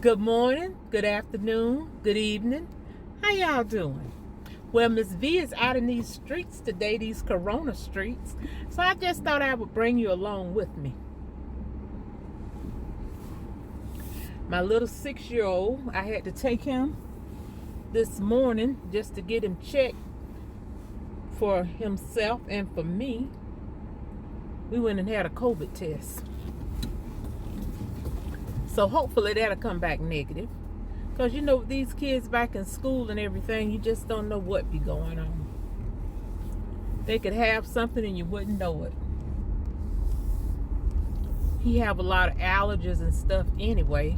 Good morning, good afternoon, good evening. How y'all doing? Well, Miss V is out in these streets today, these Corona streets. So I just thought I would bring you along with me. My little 6-year-old, I had to take him this morning just to get him checked for himself and for me. We went and had a COVID test. So hopefully that'll come back negative. Because you know, with these kids back in school and everything, you just don't know what be going on. They could have something and you wouldn't know it. He have a lot of allergies and stuff anyway.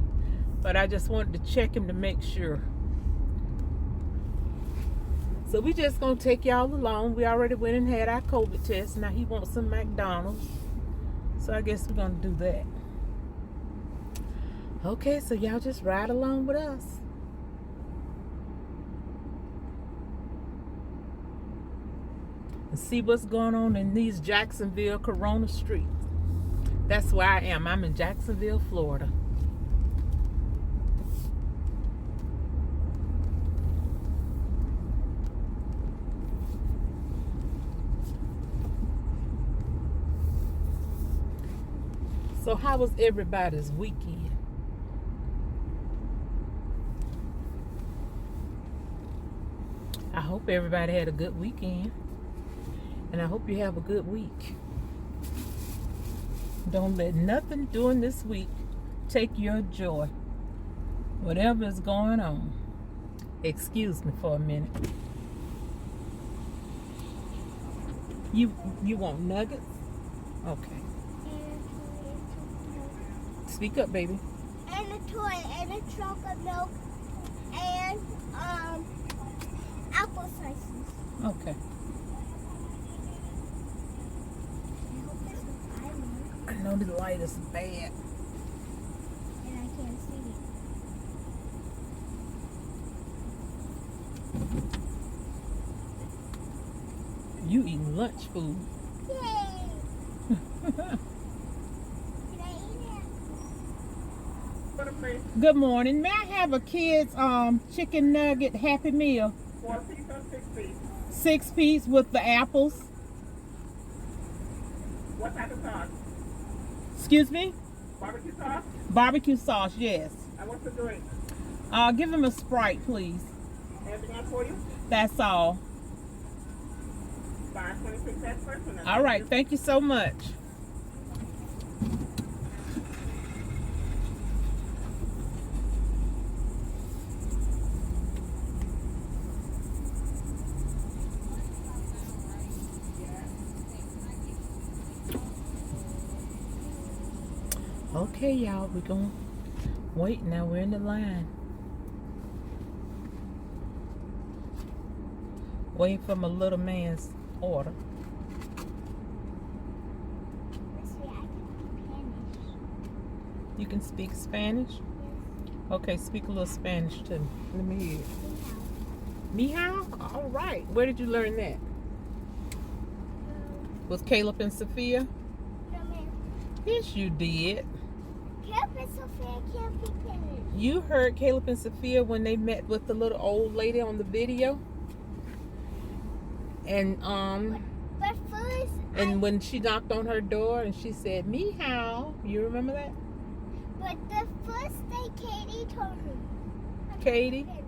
But I just wanted to check him to make sure. So we just going to take y'all along. We already went and had our COVID test. Now he wants some McDonald's. So I guess we're going to do that. Okay, so y'all just ride along with us. And see what's going on in these Jacksonville Corona streets. That's where I am. I'm in Jacksonville, Florida. So how was everybody's weekend? I hope everybody had a good weekend. And I hope you have a good week. Don't let nothing during this week take your joy. Whatever is going on. Excuse me for a minute. You want nuggets? Okay. Speak up, baby. And a toy and a chocolate milk and apple slices. Okay. I know the light is bad. And I can't see it. You eating lunch food. Yay! Can I eat it? Good morning. May I have a kid's chicken nugget Happy Meal? 4 piece or 6 piece? 6 piece with the apples. What type of sauce? Excuse me? Barbecue sauce? Barbecue sauce, yes. And what's the drink? Give him a Sprite, please. Anything else for you? That's all. 526 that person. All right. Thank you so much. Okay, y'all, we're going to wait now. We're in the line. Waiting for my little man's order. Let's see, I can speak Spanish. You can speak Spanish? Yes. Okay, speak a little Spanish too. Let me hear it. Mihao? All right. Where did you learn that? Was Caleb and Sophia? No, ma'am. Yes, you did. Caleb and Sophia can't speak Spanish. You heard Caleb and Sophia when they met with the little old lady on the video? And But first, when she knocked on her door and she said, Mihao. You remember that? but the first day Katie told me. Katie? Spanish.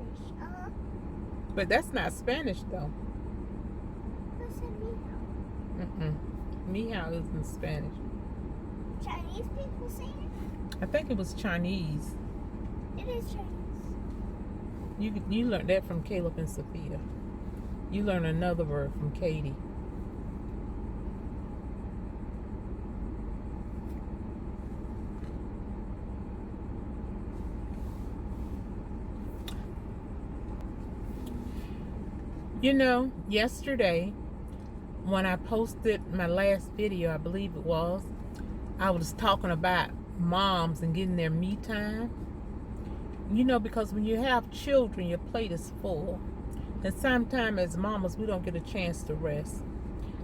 But that's not Spanish though. Who said me? Mihao isn't Spanish. Chinese people say it? I think it was Chinese. It is Chinese. You learned that from Caleb and Sophia. You learned another word from Katie. You know, yesterday when I posted my last video, I believe it was, I was talking about moms and getting their me time. You know, because when you have children, your plate is full. And sometimes as mamas, we don't get a chance to rest.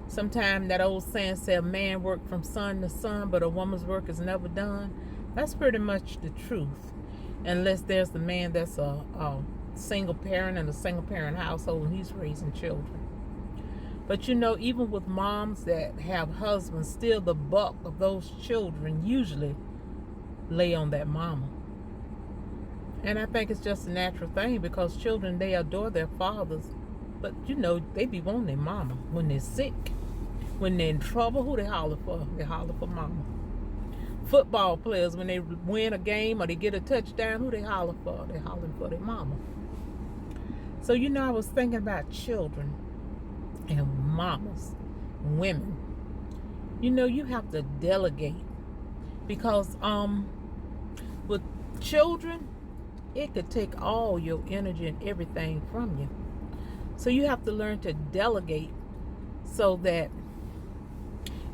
Sometimes that old saying said, a man work from sun to sun, but a woman's work is never done. That's pretty much the truth. unless there's the man that's a single parent in a single parent household and he's raising children. But you know, even with moms that have husbands, still the buck of those children usually lay on that mama. And I think it's just a natural thing, because children, they adore their fathers, but you know, they be wanting their mama. When they're sick, when they're in trouble, who they holler for? They holler for mama. Football players, when they win a game or they get a touchdown, who they holler for? They hollering for their mama. So you know, I was thinking about children and mamas, women. You know, you have to delegate, because with children, it could take all your energy and everything from you. So you have to learn to delegate so that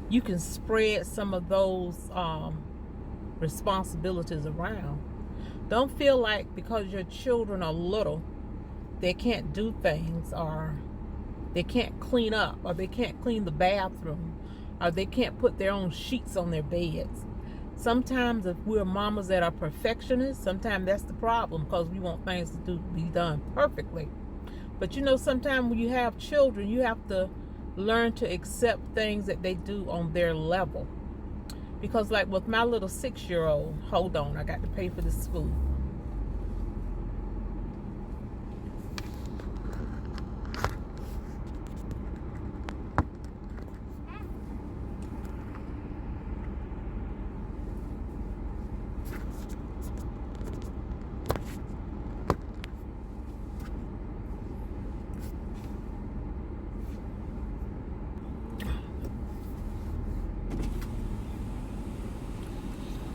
you can spread some of those responsibilities around. Don't feel like because your children are little, they can't do things, or they can't clean up, or they can't clean the bathroom, or they can't put their own sheets on their beds. Sometimes if we're mamas that are perfectionists, sometimes that's the problem, because we want things to be done perfectly. But you know, sometimes when you have children, you have to learn to accept things that they do on their level. Because like with my little 6-year-old, hold on, I got to pay for this food.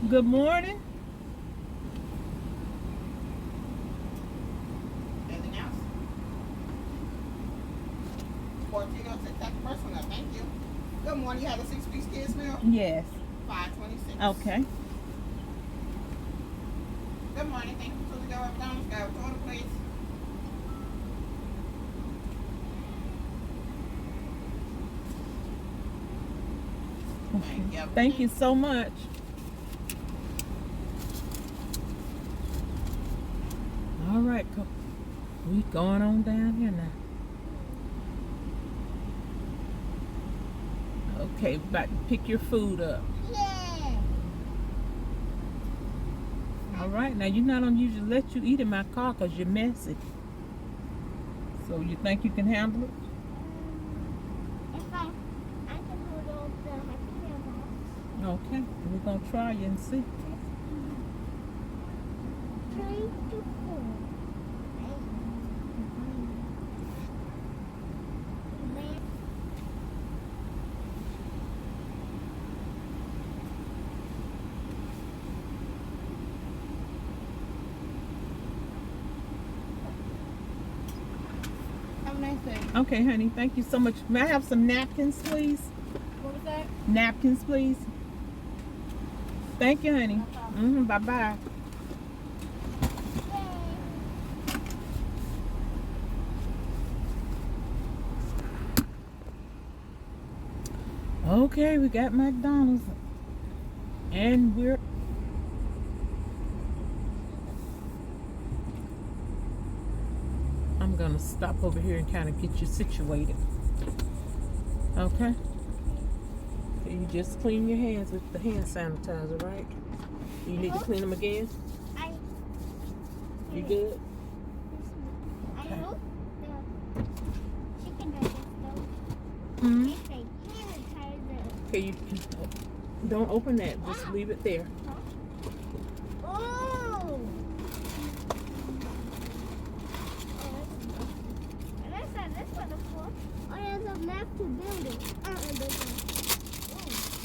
Good morning. Anything else? 14 else, take that first one up. Thank you. Good morning. You had a 6-piece kids meal? Yes. $5.26. Okay. Good morning. Thank you. So we go up, down, go. Total, please. Thank you. Thank you so much. All right, we going on down here now. Okay, about to pick your food up. Yeah. All right, now you're not unusually let you eat in my car because you're messy. So you think you can handle it? If I can hold on to my camera. Okay, we're gonna try you and see. 3 to 4. Have a nice day. Okay, honey, thank you so much. May I have some napkins, please? What was that? Napkins, please. Thank you, honey. Bye-bye. Okay, we got McDonald's. And I'm gonna stop over here and kind of get you situated. Okay? You just clean your hands with the hand sanitizer, right? You need to clean them again? You good? I hope the chicken nuggets though. Hmm? If they sanitizer. Okay, you don't open that. Just leave it there. Oh! And I said this one before. Oh, there's a map to build it.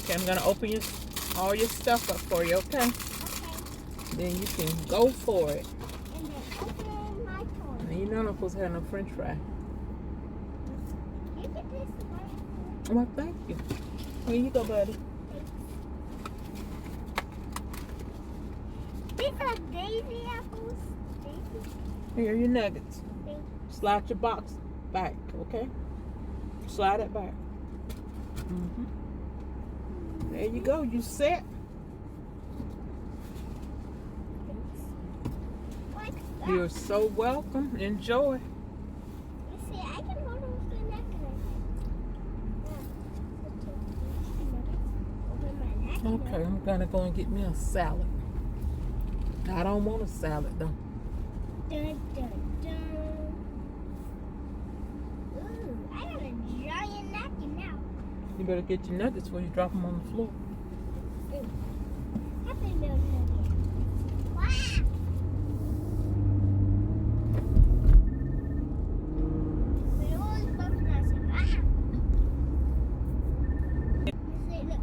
Okay, I'm gonna open all your stuff up for you, okay? Okay. Then you can go for it. And then open my toy. Now, you know I'm not supposed to have no french fry. You can taste the bite. Well, thank you. Here you go, buddy. These are daisy apples. Daisy. Here are your nuggets. Daisy. Slide your box back, okay? Slide it back. There you go. You set. You're so welcome. Enjoy. You see, I can hold on to the neck and I can. Okay, I'm gonna go and get me a salad. I don't want a salad though. Dun, dun, dun. Ooh, I got a giant napkin now. You better get your nuggets before you drop them on the floor. Happy little nugget. Wow. They always go to us and You see, look.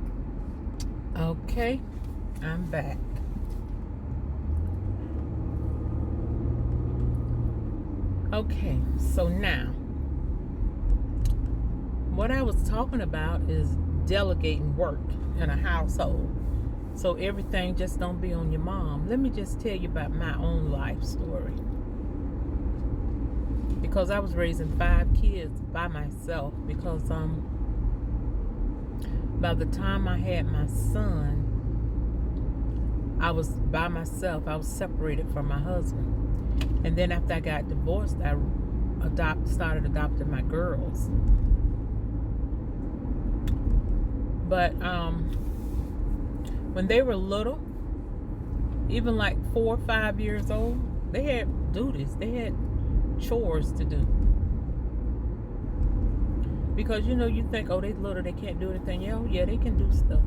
Okay, I'm back. Okay, so now, what I was talking about is delegating work in a household. So everything just don't be on your mom. Let me just tell you about my own life story. Because I was raising 5 kids by myself. Because by the time I had my son, I was by myself. I was separated from my husband. And then after I got divorced, I started adopting my girls. But when they were little, even like 4 or 5 years old, they had duties. They had chores to do. Because you think, oh, they little, they can't do anything. Yeah, they can do stuff.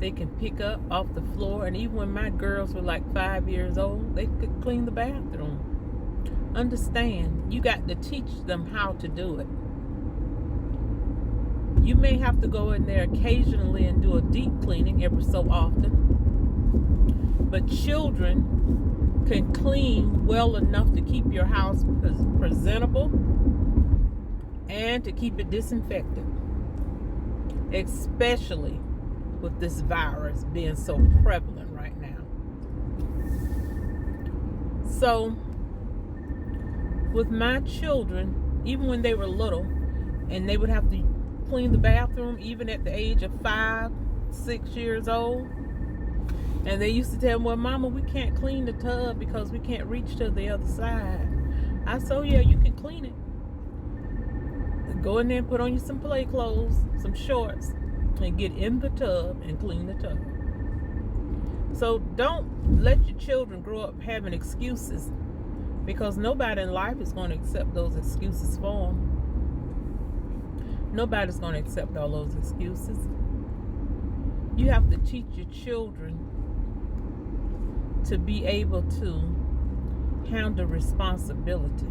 They can pick up off the floor. And even when my girls were like 5 years old, they could clean the bathroom. Understand, you got to teach them how to do it. You may have to go in there occasionally and do a deep cleaning every so often. But children can clean well enough to keep your house presentable and to keep it disinfected. Especially with this virus being so prevalent right now. So, with my children, even when they were little, and they would have to clean the bathroom even at the age of 5, 6 years old, and they used to tell me, well, Mama, we can't clean the tub because we can't reach to the other side. I said, oh, yeah, you can clean it. Go in there and put on you some play clothes, some shorts, and get in the tub and clean the tub. So don't let your children grow up having excuses, because nobody in life is going to accept those excuses for them. Nobody's going to accept all those excuses. You have to teach your children to be able to handle responsibility.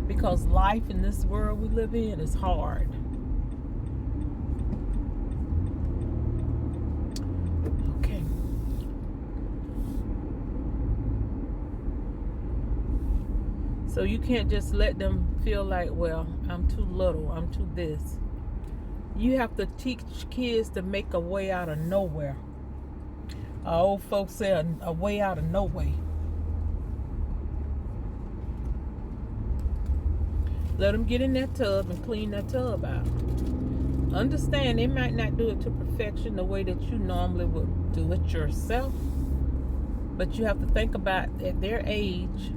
Because life in this world we live in is hard. Okay. So you can't just let them feel like, well, I'm too little, I'm too this. You have to teach kids to make a way out of nowhere. Our old folks say a way out of no way. Let them get in that tub and clean that tub out. Understand, they might not do it to perfection the way that you normally would do it yourself. But you have to think about, at their age,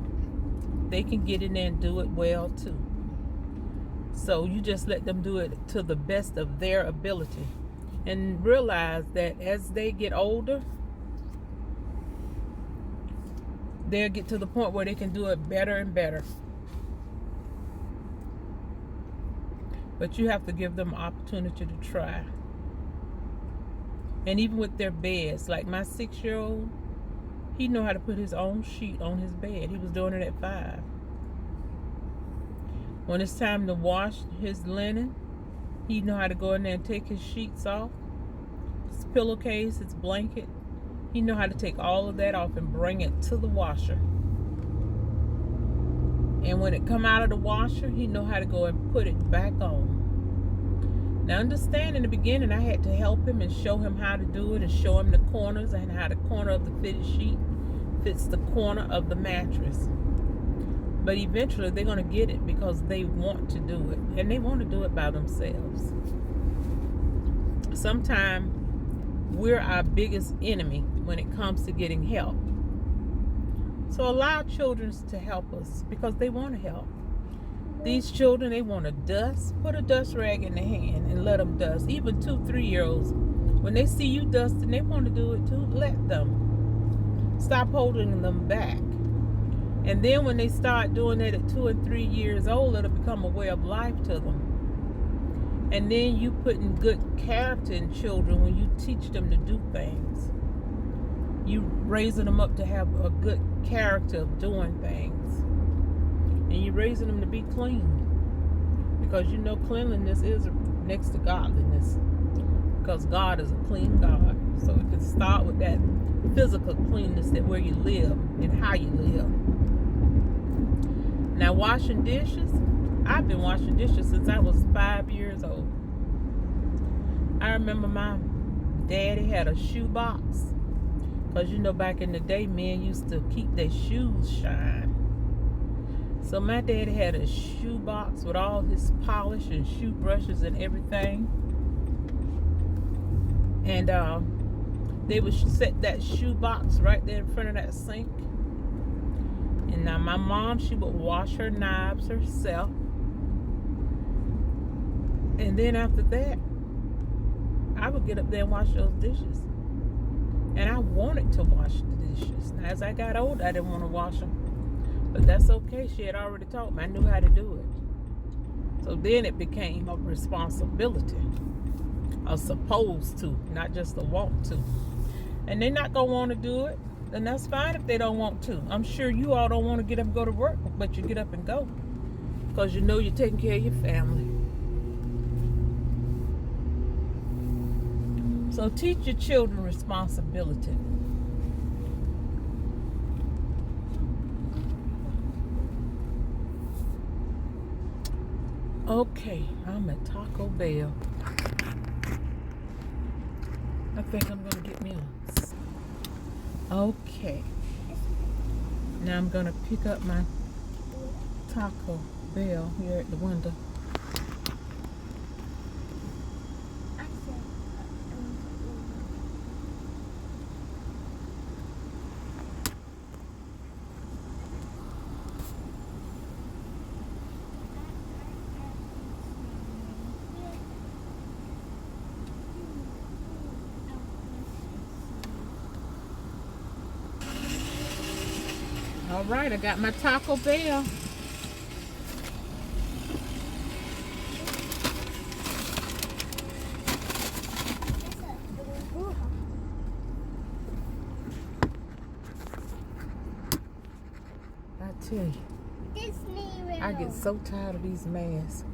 they can get in there and do it well too. So you just let them do it to the best of their ability. And realize that as they get older, they'll get to the point where they can do it better and better. But you have to give them an opportunity to try. And even with their beds, like my 6-year-old, he know how to put his own sheet on his bed. He was doing it at 5. When it's time to wash his linen, he know how to go in there and take his sheets off, his pillowcase, his blanket. He know how to take all of that off and bring it to the washer. And when it come out of the washer, he know how to go and put it back on. Now understand, in the beginning, I had to help him and show him how to do it and show him the corners and how the corner of the fitted sheet fits the corner of the mattress. But eventually they're going to get it because they want to do it. And they want to do it by themselves. Sometimes we're our biggest enemy when it comes to getting help. So allow children to help us because they want to help. These children, they want to dust. Put a dust rag in their hand and let them dust. Even 2-3-year-olds, when they see you dusting, they want to do it too. Let them. Stop holding them back. And then when they start doing it at 2 and 3 years old, it'll become a way of life to them. And then you putting good character in children when you teach them to do things. You raising them up to have a good character of doing things. And you're raising them to be clean. Because you know cleanliness is next to godliness. Because God is a clean God. So it can start with that physical cleanness, that where you live and how you live. Now washing dishes, I've been washing dishes since I was 5 years old. I remember my daddy had a shoe box. Because you know back in the day, men used to keep their shoes shine. So my daddy had a shoe box with all his polish and shoe brushes and everything. And they would set that shoe box right there in front of that sink. And now my mom, she would wash her knives herself. And then after that, I would get up there and wash those dishes. And I wanted to wash the dishes. Now, as I got older, I didn't want to wash them. But that's okay. She had already taught me. I knew how to do it. So then it became a responsibility. A supposed to, not just a want to. And they're not going to want to do it. And that's fine if they don't want to. I'm sure you all don't want to get up and go to work, but you get up and go. Because you know you're taking care of your family. So teach your children responsibility. Okay, I'm at Taco Bell. I think I'm gonna get me a... Okay. Now I'm gonna pick up my Taco Bell here at the window. All right, I got my Taco Bell. I tell you, I get so tired of these masks.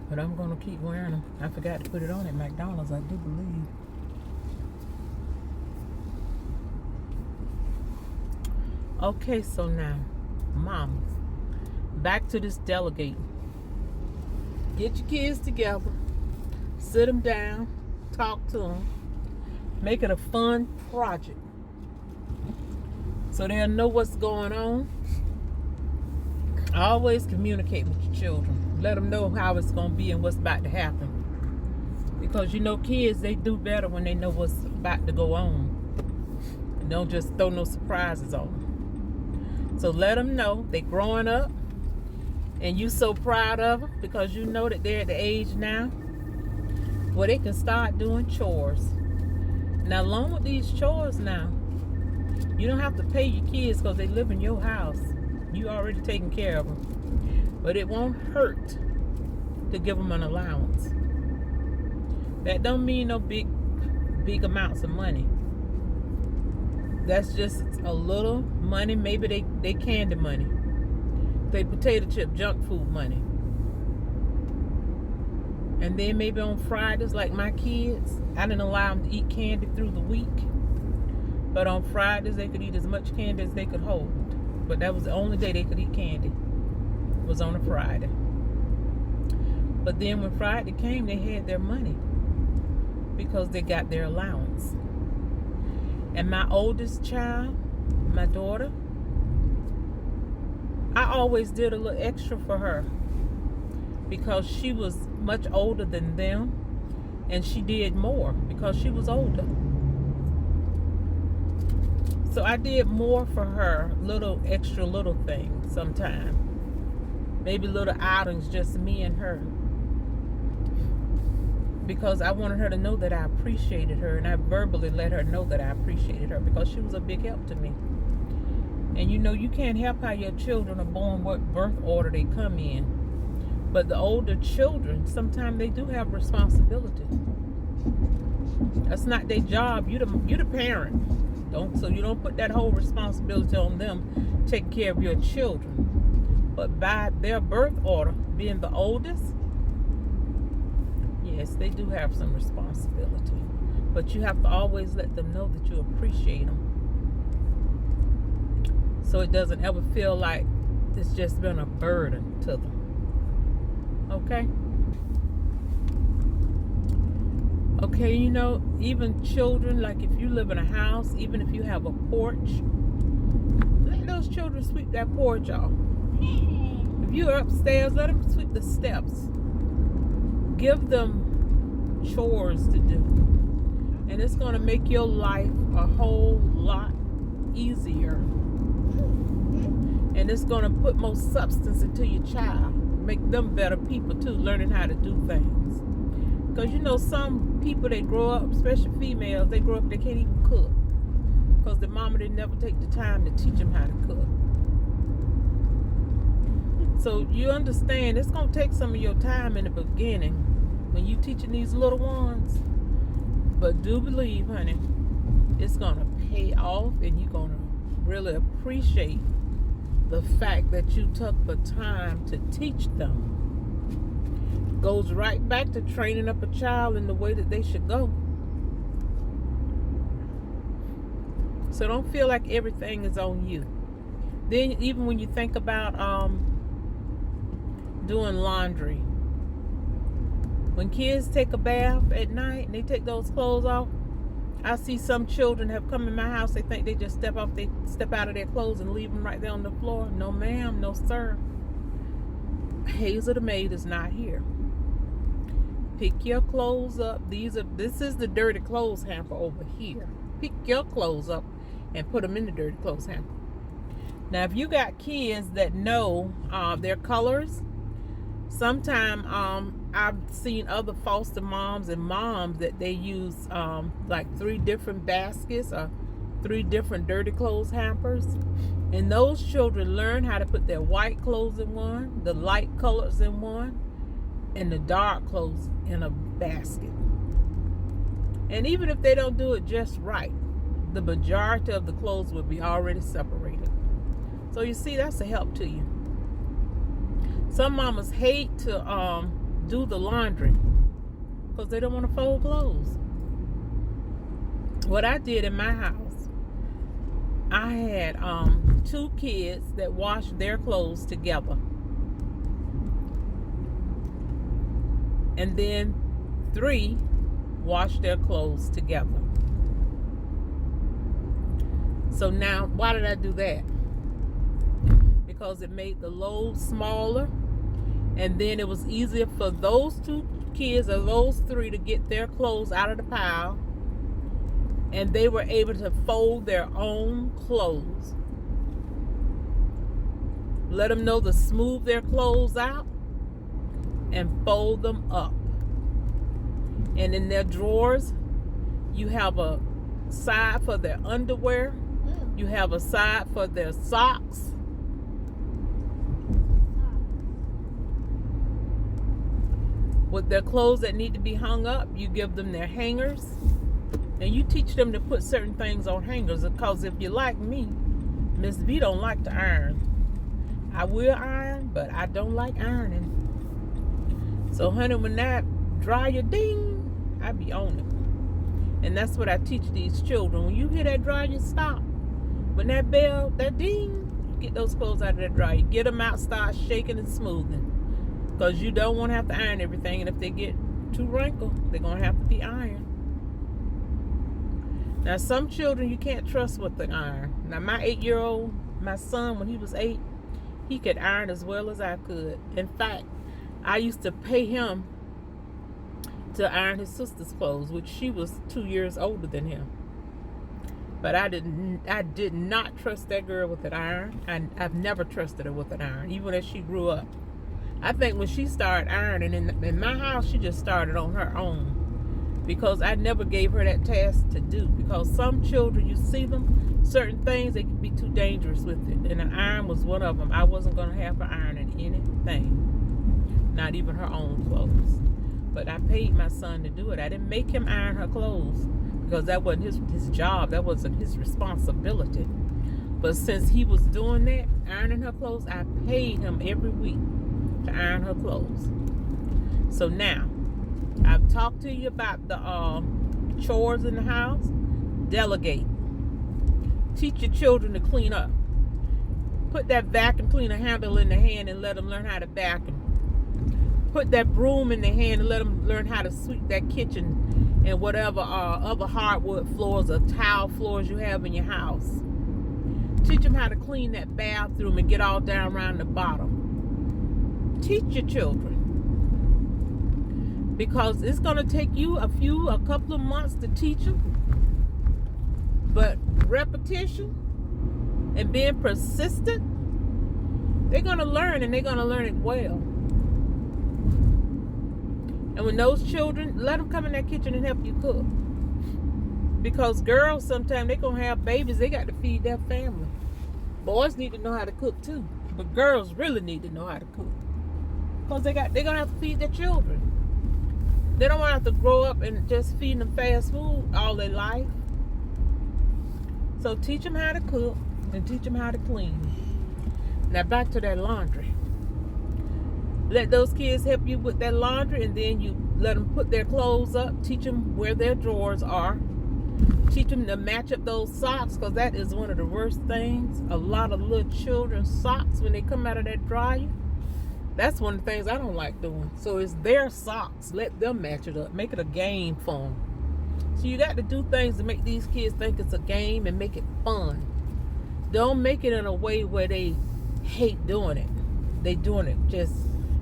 But I'm going to keep wearing them. I forgot to put it on at McDonald's, I do believe. Okay, so now, mamas, back to this delegate. Get your kids together, sit them down, talk to them, make it a fun project so they'll know what's going on. Always communicate with your children. Let them know how it's going to be and what's about to happen. Because you know kids, they do better when they know what's about to go on. And don't just throw no surprises on them. So let them know they're growing up and you so proud of them because you know that they're at the age now where they can start doing chores. Now along with these chores now, you don't have to pay your kids because they live in your house. You already taking care of them. But it won't hurt to give them an allowance. That don't mean no big amounts of money. That's just a little money. Maybe they candy money. They potato chip junk food money. And then maybe on Fridays, like my kids, I didn't allow them to eat candy through the week. But on Fridays, they could eat as much candy as they could hold. But that was the only day they could eat candy. Was on a Friday. But then when Friday came, they had their money. Because they got their allowance. And my oldest child, my daughter, I always did a little extra for her because she was much older than them. And she did more because she was older. So I did more for her, extra little things sometimes. Maybe little outings, just me and her. Because I wanted her to know that I appreciated her, and I verbally let her know that I appreciated her because she was a big help to me. And you know, you can't help how your children are born, what birth order they come in. But the older children, sometimes they do have responsibility. That's not their job. You the parent. So you don't put that whole responsibility on them taking care of your children. But by their birth order, being the oldest, yes, they do have some responsibility. But you have to always let them know that you appreciate them. So it doesn't ever feel like it's just been a burden to them. Okay? Okay, you know, even children, like if you live in a house, even if you have a porch, let those children sweep that porch off. If you're upstairs, let them sweep the steps. Give them chores to do. And it's going to make your life a whole lot easier. And it's going to put more substance into your child. Make them better people too, learning how to do things. Because you know, some people, they grow up, especially females, they grow up, they can't even cook. Because their mama didn't never take the time to teach them how to cook. So you understand, it's going to take some of your time in the beginning when you teaching these little ones. But do believe, honey, it's going to pay off, and you're going to really appreciate the fact that you took the time to teach them. Goes right back to training up a child in the way that they should go. So don't feel like everything is on you. Then even when you think about doing laundry, when kids take a bath at night and they take those clothes off, I see some children have come in my house, they think they just step out of their clothes and leave them right there on the floor. No ma'am, no sir. Hazel the maid is not here. Pick your clothes up. This is the dirty clothes hamper over here. Pick your clothes up and put them in the dirty clothes hamper. Now, if you got kids that know their colors, sometimes I've seen other foster moms and moms that they use like 3 different baskets or 3 different dirty clothes hampers. And those children learn how to put their white clothes in one, the light colors in one, and the dark clothes in a basket. And even if they don't do it just right, the majority of the clothes will be already separated. So you see, that's a help to you. Some mamas hate to do the laundry because they don't want to fold clothes. What I did in my house, I had 2 kids that washed their clothes together. And then 3 washed their clothes together. So now, why did I do that? Because it made the load smaller, and then it was easier for those 2 kids or those 3 to get their clothes out of the pile, and they were able to fold their own clothes. Let them know to smooth their clothes out and fold them up. And in their drawers, you have a side for their underwear. You have a side for their socks. With their clothes that need to be hung up, you give them their hangers. And you teach them to put certain things on hangers, because if you're like me, Miss V don't like to iron. I will iron, but I don't like ironing. So honey, when that dryer ding, I be on it. And that's what I teach these children. When you hear that dryer, stop. When that bell, that ding, get those clothes out of that dryer. Get them out, start shaking and smoothing. Because you don't want to have to iron everything. And if they get too wrinkled, they're going to have to be ironed. Now, some children you can't trust with the iron. Now, my 8-year-old, my son, when he was 8, he could iron as well as I could. In fact, I used to pay him to iron his sister's clothes, which she was 2 years older than him. But I did not trust that girl with an iron. I've never trusted her with an iron, even as she grew up. I think when she started ironing in my house, she just started on her own, because I never gave her that task to do. Because some children, you see them, certain things, they can be too dangerous with it. And an iron was one of them. I wasn't going to have her ironing anything, not even her own clothes. But I paid my son to do it. I didn't make him iron her clothes, because that wasn't his job. That wasn't his responsibility. But since he was doing that, ironing her clothes, I paid him every week to iron her clothes. So now, I've talked to you about the chores in the house. Delegate. Teach your children to clean up. Put that vacuum cleaner handle in the hand and let them learn how to vacuum. Put that broom in the hand and let them learn how to sweep that kitchen and whatever other hardwood floors or tile floors you have in your house. Teach them how to clean that bathroom and get all down around the bottom. Teach your children. Because it's going to take you a couple of months to teach them. But repetition and being persistent, they're going to learn, and they're going to learn it well. And when those children, let them come in that kitchen and help you cook. Because girls, sometimes they're going to have babies. They got to feed their family. Boys need to know how to cook too. But girls really need to know how to cook. Because they're going to have to feed their children. They don't want to have to grow up and just feed them fast food all their life. So teach them how to cook and teach them how to clean. Now back to that laundry. Let those kids help you with that laundry, and then you let them put their clothes up. Teach them where their drawers are. Teach them to match up those socks, because that is one of the worst things. A lot of little children's socks, when they come out of that dryer, that's one of the things I don't like doing. So it's their socks. Let them match it up. Make it a game for them. So you got to do things to make these kids think it's a game and make it fun. Don't make it in a way where they hate doing it. They doing it just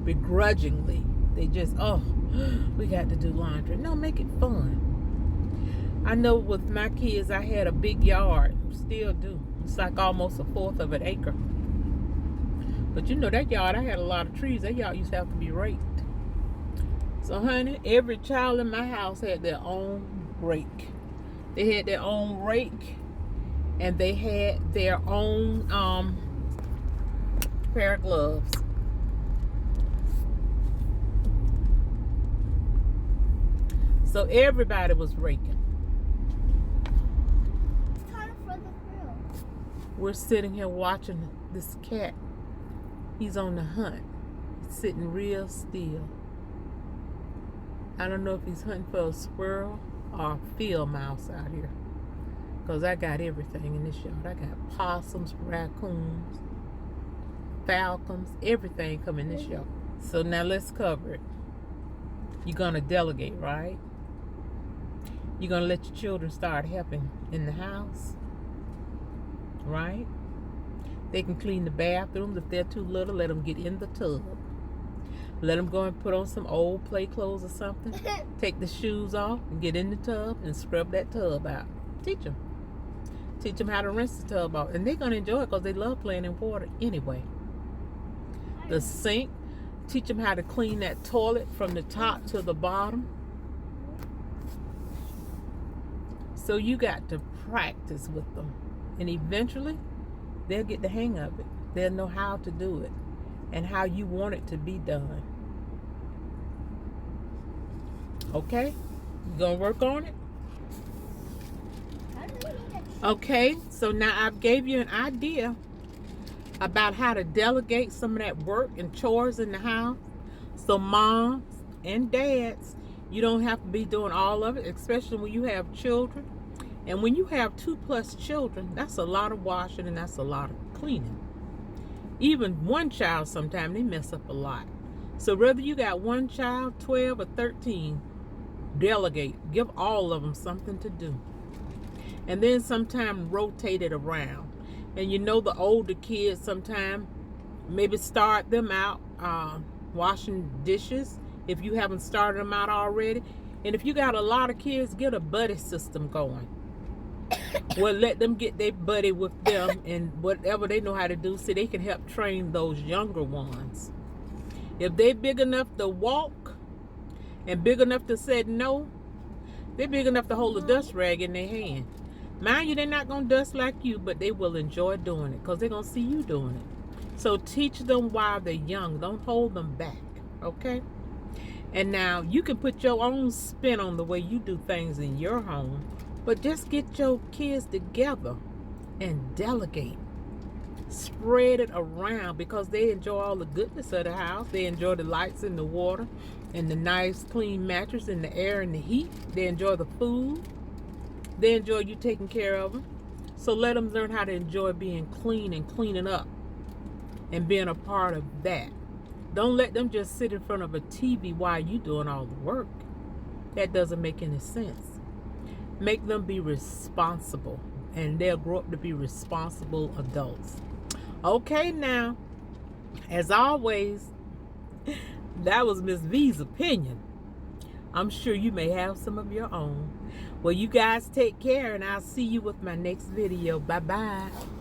begrudgingly. They just, oh, we got to do laundry. No, make it fun. I know with my kids, I had a big yard. Still do. It's like almost 1/4 of an acre. But you know, that yard, I had a lot of trees. That yard used to have to be raked. So, honey, every child in my house had their own rake. They had their own rake, and they had their own pair of gloves. So everybody was raking. It's time for the grill. We're sitting here watching this cat. He's on the hunt. He's sitting real still. I don't know if he's hunting for a squirrel or a field mouse out here. Because I got everything in this yard. I got possums, raccoons, falcons, everything come in this yard. So now let's cover it. You're going to delegate, right? You're going to let your children start helping in the house, right? They can clean the bathrooms. If they're too little, let them get in the tub. Let them go and put on some old play clothes or something. Take the shoes off and get in the tub and scrub that tub out. Teach them. Teach them how to rinse the tub off. And they're going to enjoy it because they love playing in water anyway. The sink. Teach them how to clean that toilet from the top to the bottom. So you got to practice with them. And eventually, they'll get the hang of it. They'll know how to do it and how you want it to be done. Okay? You gonna work on it? Okay, so now I've gave you an idea about how to delegate some of that work and chores in the house. So moms and dads, you don't have to be doing all of it, especially when you have children. And when you have 2+ children, that's a lot of washing and that's a lot of cleaning. Even one child, sometimes they mess up a lot. So whether you got one child, 12 or 13, delegate. Give all of them something to do. And then sometimes rotate it around. And you know, the older kids, sometimes maybe start them out washing dishes. If you haven't started them out already, And if you got a lot of kids, get a buddy system going. Well, let them get their buddy with them and whatever they know how to do so they can help train those younger ones. If they're big enough to walk and big enough to say no, they're big enough to hold a dust rag in their hand. Mind you, they're not going to dust like you, but they will enjoy doing it because they're going to see you doing it. So teach them while they're young. Don't hold them back, okay? And now you can put your own spin on the way you do things in your home, but just get your kids together and delegate. Spread it around because they enjoy all the goodness of the house. They enjoy the lights and the water and the nice clean mattress and the air and the heat. They enjoy the food. They enjoy you taking care of them. So let them learn how to enjoy being clean and cleaning up and being a part of that. Don't let them just sit in front of a TV while you doing all the work. That doesn't make any sense. Make them be responsible, and they'll grow up to be responsible adults. Okay, now, as always, that was Miss V's opinion. I'm sure you may have some of your own. Well, you guys take care, and I'll see you with my next video. Bye-bye.